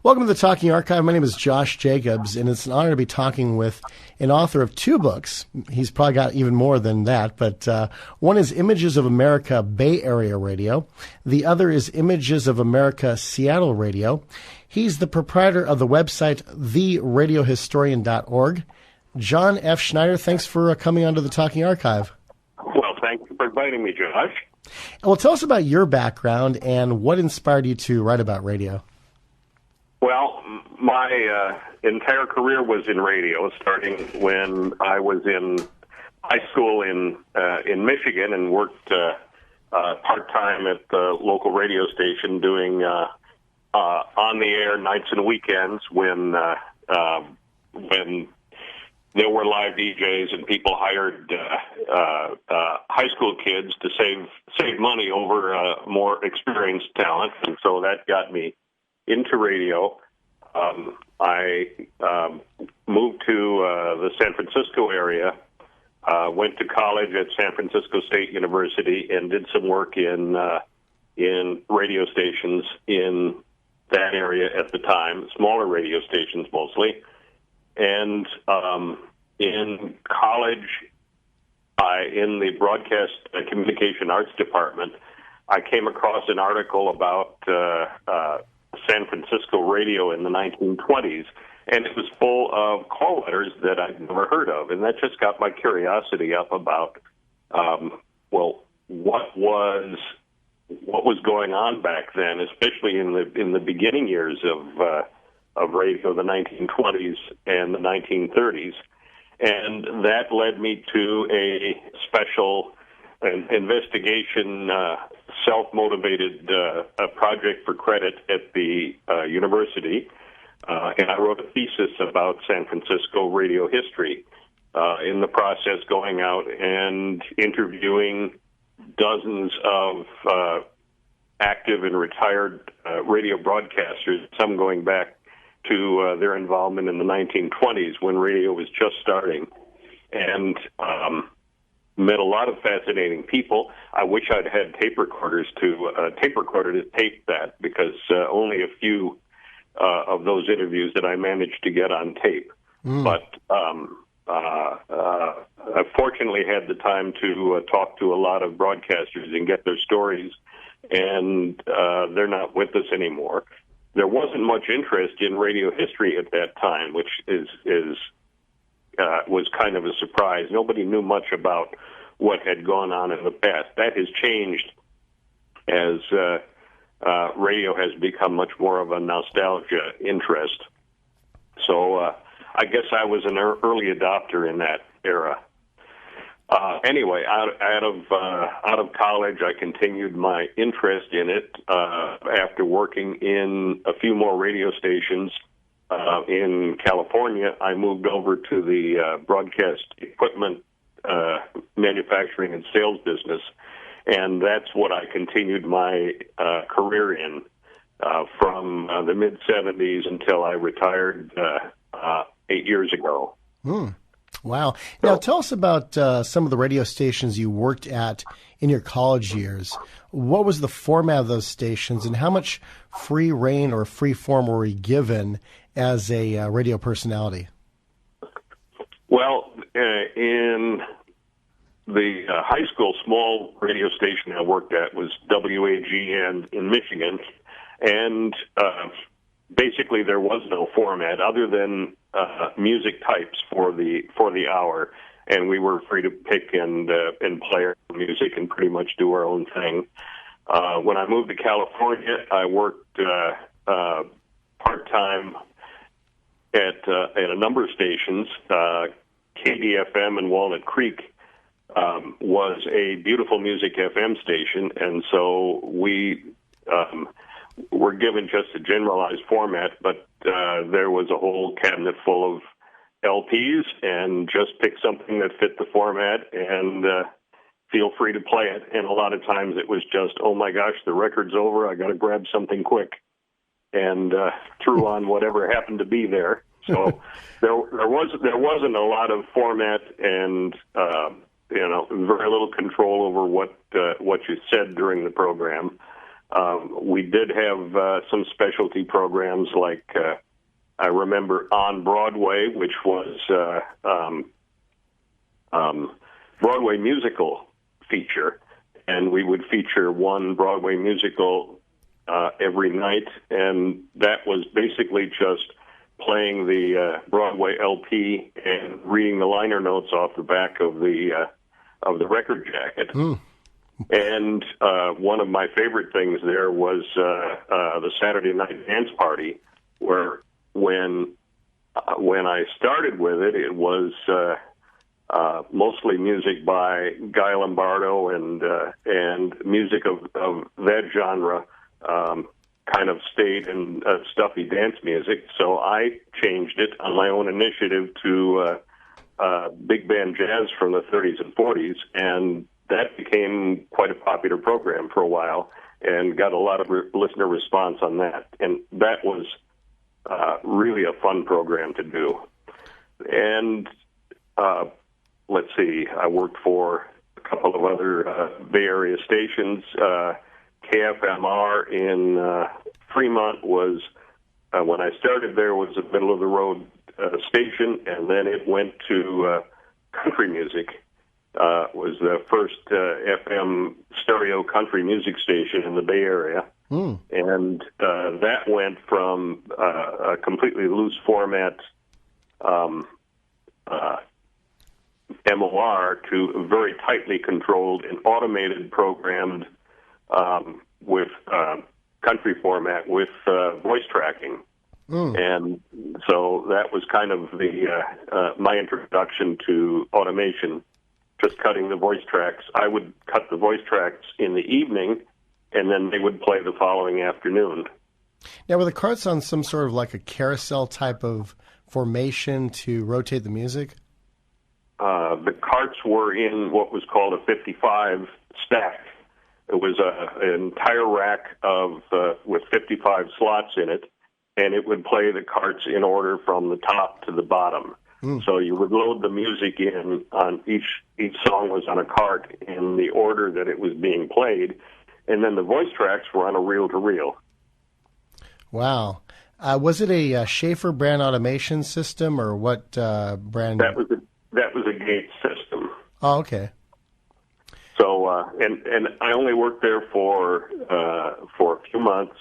Welcome to the Talking Archive. My name is Josh Jacobs, and it's an honor to be talking with an author of two books. He's probably got even more than that, but one is Images of America Bay Area Radio. The other is Images of America Seattle Radio. He's the proprietor of the website theradiohistorian.org. John F Schneider, thanks for coming onto the Talking Archive. Well, thank you for inviting me, Josh. Well, tell us about your background and what inspired you to write about radio. Well, my entire career was in radio, starting when I was in high school in Michigan and worked part-time at the local radio station doing on-the-air nights and weekends when there were live DJs and people hired high school kids to save money over more experienced talent, and so that got me into radio. I moved to the San Francisco area, went to college at San Francisco State University, and did some work in radio stations in that area at the time, smaller radio stations mostly. And in college, in the broadcast communication arts department, I came across an article about San Francisco radio in the 1920s, and it was full of call letters that I'd never heard of, and that just got my curiosity up about, what was going on back then, especially in the beginning years of radio, the 1920s and the 1930s, and that led me to a special investigation, self-motivated project for credit at the university, and I wrote a thesis about San Francisco radio history. In the process, going out and interviewing dozens of active and retired radio broadcasters, some going back to their involvement in the 1920s when radio was just starting, and met a lot of fascinating people. I wish I'd had tape recorder to tape that, because only a few of those interviews that I managed to get on tape. But I fortunately had the time to talk to a lot of broadcasters and get their stories, and they're not with us anymore. There wasn't much interest in radio history at that time, which was kind of a surprise. Nobody knew much about what had gone on in the past. That has changed as radio has become much more of a nostalgia interest. So I guess I was an early adopter in that era. Anyway, out of college, I continued my interest in it. After working in a few more radio stations in California, I moved over to the broadcast equipment manufacturing and sales business, and that's what I continued my career in from the mid-'70s until I retired 8 years ago. Wow. Now, tell us about some of the radio stations you worked at in your college years. What was the format of those stations, and how much free reign or free form were you given as a radio personality? Well, in the high school small radio station I worked at was WAGN in Michigan, and basically there was no format other than music types for the hour, and we were free to pick and play our music and pretty much do our own thing. When I moved to California, I worked part-time at a number of stations. KDFM in Walnut Creek was a beautiful music FM station, and so we were given just a generalized format, but there was a whole cabinet full of LPs, and just pick something that fit the format and feel free to play it. And a lot of times it was just, oh my gosh, the record's over, I got to grab something quick, and threw on whatever happened to be there. So there wasn't a lot of format, and very little control over what you said during the program. We did have some specialty programs like I remember On Broadway, which was Broadway musical feature, and we would feature one Broadway musical every night, and that was basically just playing the Broadway LP and reading the liner notes off the back of the record jacket. Mm. And one of my favorite things there was the Saturday Night Dance Party, where when I started with it, it was mostly music by Guy Lombardo and music of that genre kind of stayed in stuffy dance music. So I changed it on my own initiative to big band jazz from the 30s and 40s, and that became quite a popular program for a while and got a lot of listener response on that. And that was really a fun program to do. And let's see, I worked for a couple of other Bay Area stations. KFMR in Fremont was, when I started there, was a middle-of-the-road station, and then it went to country music. Was the first FM stereo country music station in the Bay Area. Mm. And that went from a completely loose format MOR to a very tightly controlled and automated programmed with country format with voice tracking. Mm. And so that was kind of the my introduction to automation, just cutting the voice tracks. I would cut the voice tracks in the evening, and then they would play the following afternoon. Now, were the carts on some sort of like a carousel type of formation to rotate the music? The carts were in what was called a 55 stack. It was an entire rack of with 55 slots in it, and it would play the carts in order from the top to the bottom. Mm. So you would load the music in on each song was on a cart in the order that it was being played, and then the voice tracks were on a reel-to-reel. Wow. Was it a Schaefer brand automation system, or what brand? That was a Gates system. Oh, okay. So and I only worked there for a few months.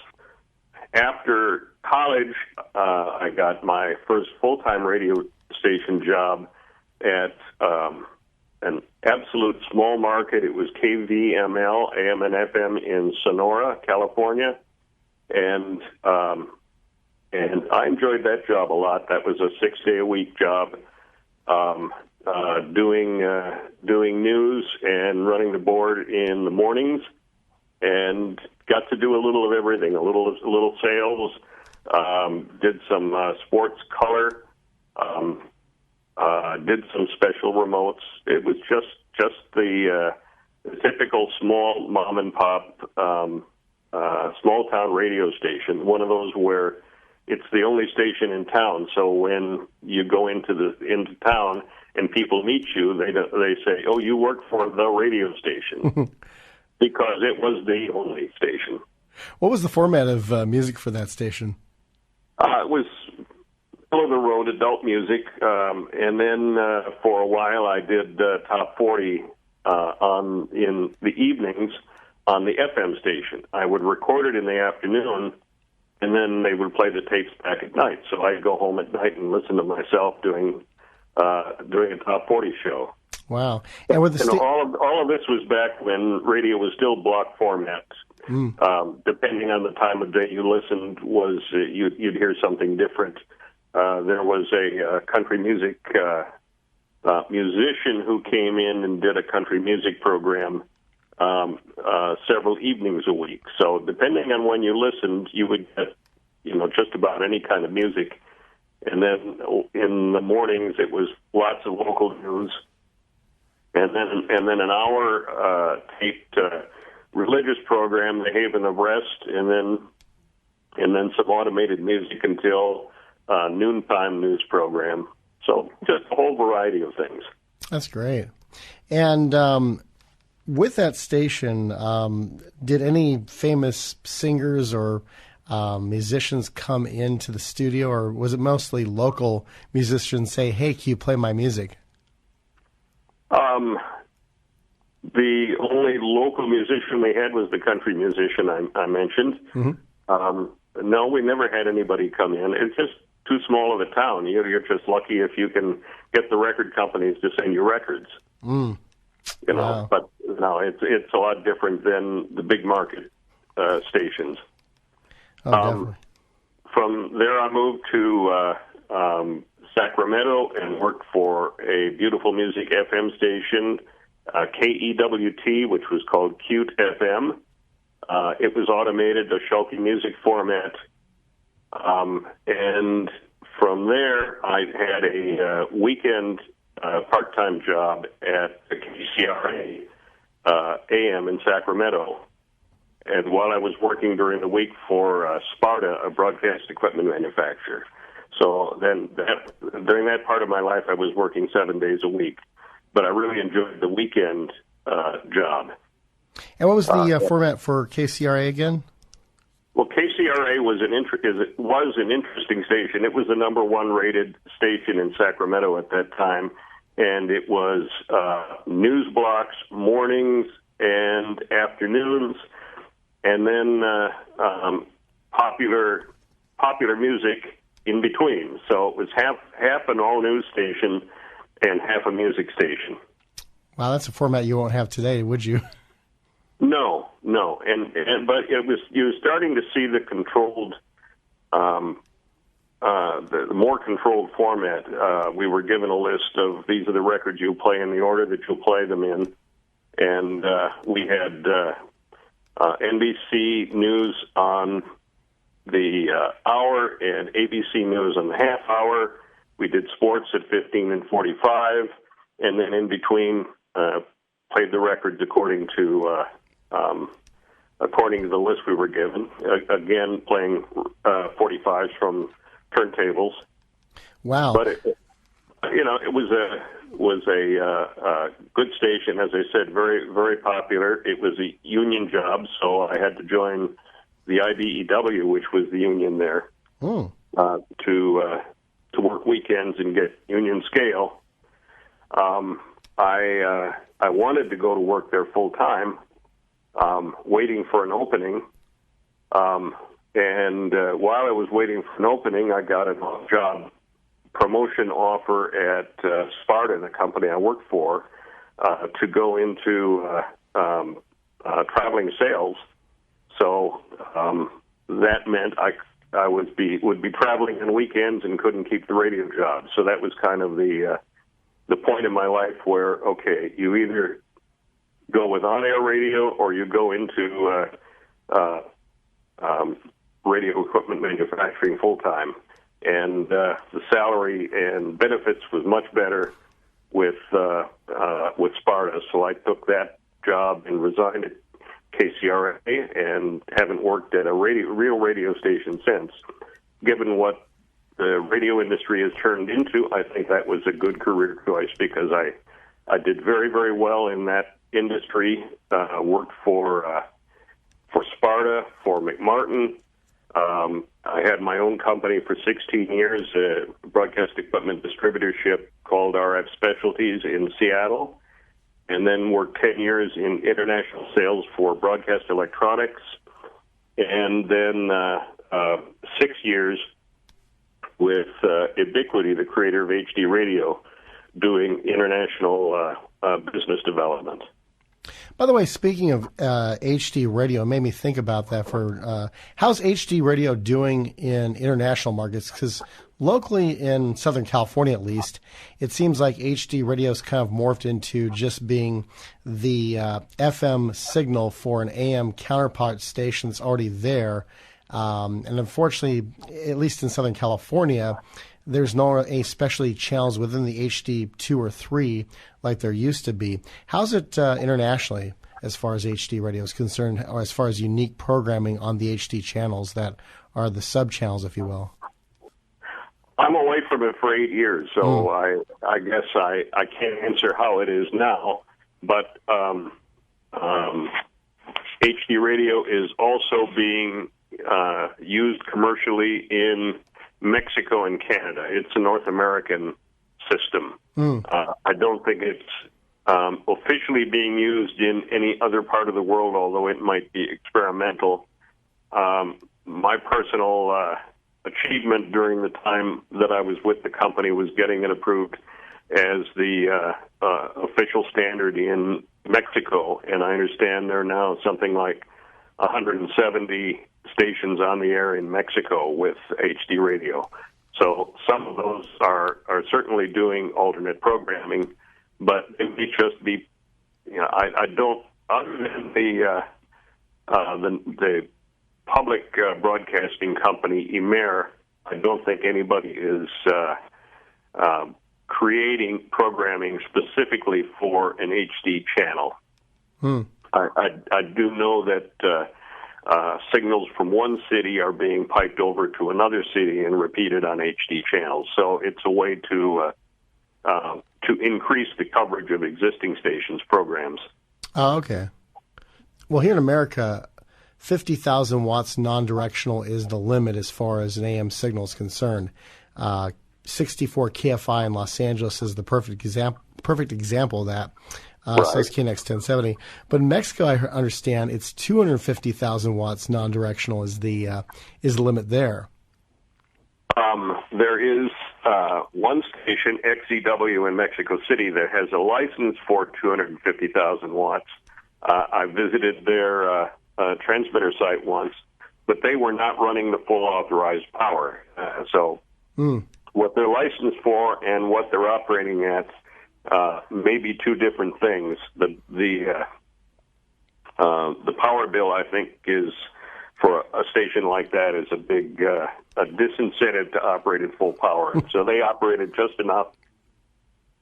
After college, I got my first full-time radio station job at an absolute small market. It was KVML, AM and FM in Sonora, California, and I enjoyed that job a lot. That was a 6-day-a-week job, doing news and running the board in the mornings, and got to do a little of everything. A little sales, did some sports color. Did some special remotes. It was just the typical small mom and pop, small town radio station. One of those where it's the only station in town. So when you go into town and people meet you, they say, "Oh, you work for the radio station," because it was the only station. What was the format of music for that station? It was middle-of-the-road adult music, and then for a while I did top 40 in the evenings on the FM station. I would record it in the afternoon, and then they would play the tapes back at night. So I'd go home at night and listen to myself doing a top 40 show. Wow! And with all of this was back when radio was still block format. Depending on the time of day you listened, you'd hear something different. There was a country music musician who came in and did a country music program several evenings a week. So depending on when you listened, you would get just about any kind of music. And then in the mornings, it was lots of local news, and then an hour taped religious program, The Haven of Rest, and then some automated music until noontime news program. So just a whole variety of things. That's great. And with that station, did any famous singers or musicians come into the studio, or was it mostly local musicians say, "Hey, can you play my music"? The only local musician we had was the country musician I mentioned. Mm-hmm. No, we never had anybody come in. It's just too small of a town. You're just lucky if you can get the record companies to send you records. Mm. You know, Wow. but no, it's a lot different than the big market stations. Oh, definitely. From there, I moved to Sacramento and worked for a beautiful music FM station, KEWT, which was called Cute FM. It was automated, a Shulky music format. And from there, I had a weekend part-time job at the KCRA AM in Sacramento. And while I was working during the week for Sparta, a broadcast equipment manufacturer. So then during that part of my life, I was working 7 days a week. But I really enjoyed the weekend job. And what was the format for KCRA again? Well, KCRA was an interesting station. It was the number one rated station in Sacramento at that time, and it was news blocks, mornings and afternoons, and then popular music in between. So it was half an all news station and half a music station. Wow, that's a format you won't have today, would you? No, but you were starting to see the controlled, the more controlled format. We were given a list of these are the records you'll play in the order that you'll play them in, and we had NBC News on the hour and ABC News on the half hour. We did sports at 15 and 45, and then in between played the records according to the list we were given. Again, playing 45s from turntables. Wow! But it was a good station, as I said, very very popular. It was a union job, so I had to join the IBEW, which was the union there, to work weekends and get union scale. I wanted to go to work there full time, waiting for an opening. And while I was waiting for an opening, I got an off-job promotion offer at Sparta, the company I worked for, to go into traveling sales. So that meant I would be traveling on weekends and couldn't keep the radio job. So that was kind of the point in my life where, okay, you either go with on-air radio or you go into radio equipment manufacturing full-time. And the salary and benefits was much better with Sparta. So I took that job and resigned at KCRA and haven't worked at a real radio station since. Given what the radio industry has turned into, I think that was a good career choice because I did very, very well in that industry. Worked for Sparta, for McMartin. I had my own company for 16 years, a broadcast equipment distributorship called RF Specialties in Seattle, and then worked 10 years in international sales for broadcast electronics, and then 6 years with Ubiquity, the creator of HD Radio, doing international business development. By the way, speaking of HD radio, it made me think about that. How's HD radio doing in international markets? Because locally in Southern California, at least, it seems like HD radio's kind of morphed into just being the FM signal for an AM counterpart station that's already there. And unfortunately, at least in Southern California, there's no a specialty channels within the HD 2 or 3 like there used to be. How's it internationally as far as HD radio is concerned, or as far as unique programming on the HD channels that are the sub-channels, if you will? I'm away from it for 8 years, so I guess I can't answer how it is now. But HD radio is also being used commercially in Mexico and Canada. It's a North American system. I don't think it's officially being used in any other part of the world, although it might be experimental. My personal achievement during the time that I was with the company was getting it approved as the official standard in Mexico, and I understand there are now something like 170 stations on the air in Mexico with HD radio. So some of those are certainly doing alternate programming, but it may just be, I don't, other than the public broadcasting company, EMER, I don't think anybody is creating programming specifically for an HD channel. I do know that signals from one city are being piped over to another city and repeated on HD channels. So it's a way to increase the coverage of existing stations' programs. Oh, okay. Well, here in America, 50,000 watts non-directional is the limit as far as an AM signal is concerned. 64 KFI in Los Angeles is the perfect example of that. Right. So it's KNX 1070. But in Mexico, I understand it's 250,000 watts non-directional is the limit there. There is one station, XEW in Mexico City, that has a license for 250,000 watts. I visited their transmitter site once, but they were not running the full authorized power. What they're licensed for and what they're operating at may be two different things. The power bill, I think, is for a station like that is a big a disincentive to operate at full power. So they operated just enough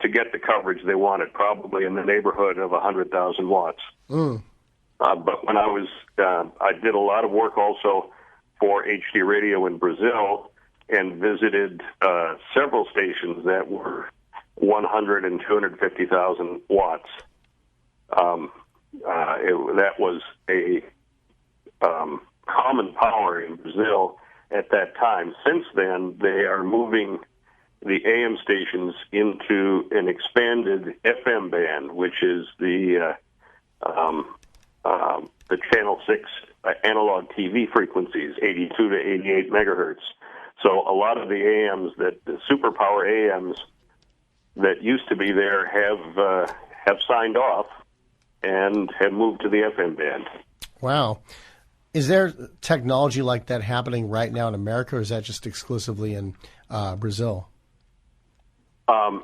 to get the coverage they wanted, probably in the neighborhood of 100,000 watts. But when I did a lot of work also for HD radio in Brazil and visited several stations that were 100 and 250,000 watts. That was a common power in Brazil at that time. Since then, they are moving the AM stations into an expanded FM band, which is the Channel 6 analog TV frequencies, 82 to 88 megahertz. So a lot of the AMs, the superpower AMs that used to be there have signed off and have moved to the FM band. Wow. Is there technology like that happening right now in America, or is that just exclusively in Brazil?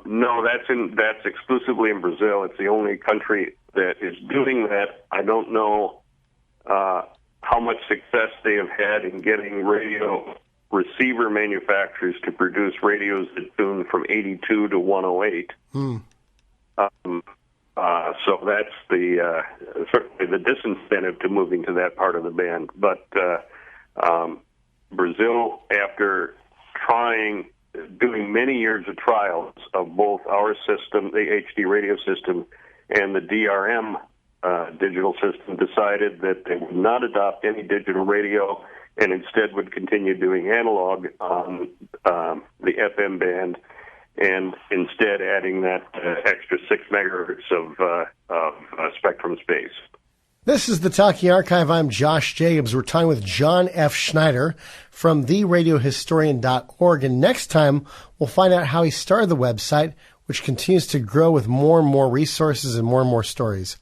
No, that's exclusively in Brazil. It's the only country that is doing that. I don't know how much success they have had in getting radio receiver manufacturers to produce radios that tune from 82 to 108. So that's certainly the disincentive to moving to that part of the band. But Brazil, after doing many years of trials of both our system, the HD radio system, and the DRM digital system, decided that they would not adopt any digital radio and instead would continue doing analog on the FM band, and instead adding that extra 6 megahertz of spectrum space. This is the Talking Archive. I'm Josh Jacobs. We're talking with John F. Schneider from theradiohistorian.org. And next time, we'll find out how he started the website, which continues to grow with more and more resources and more stories.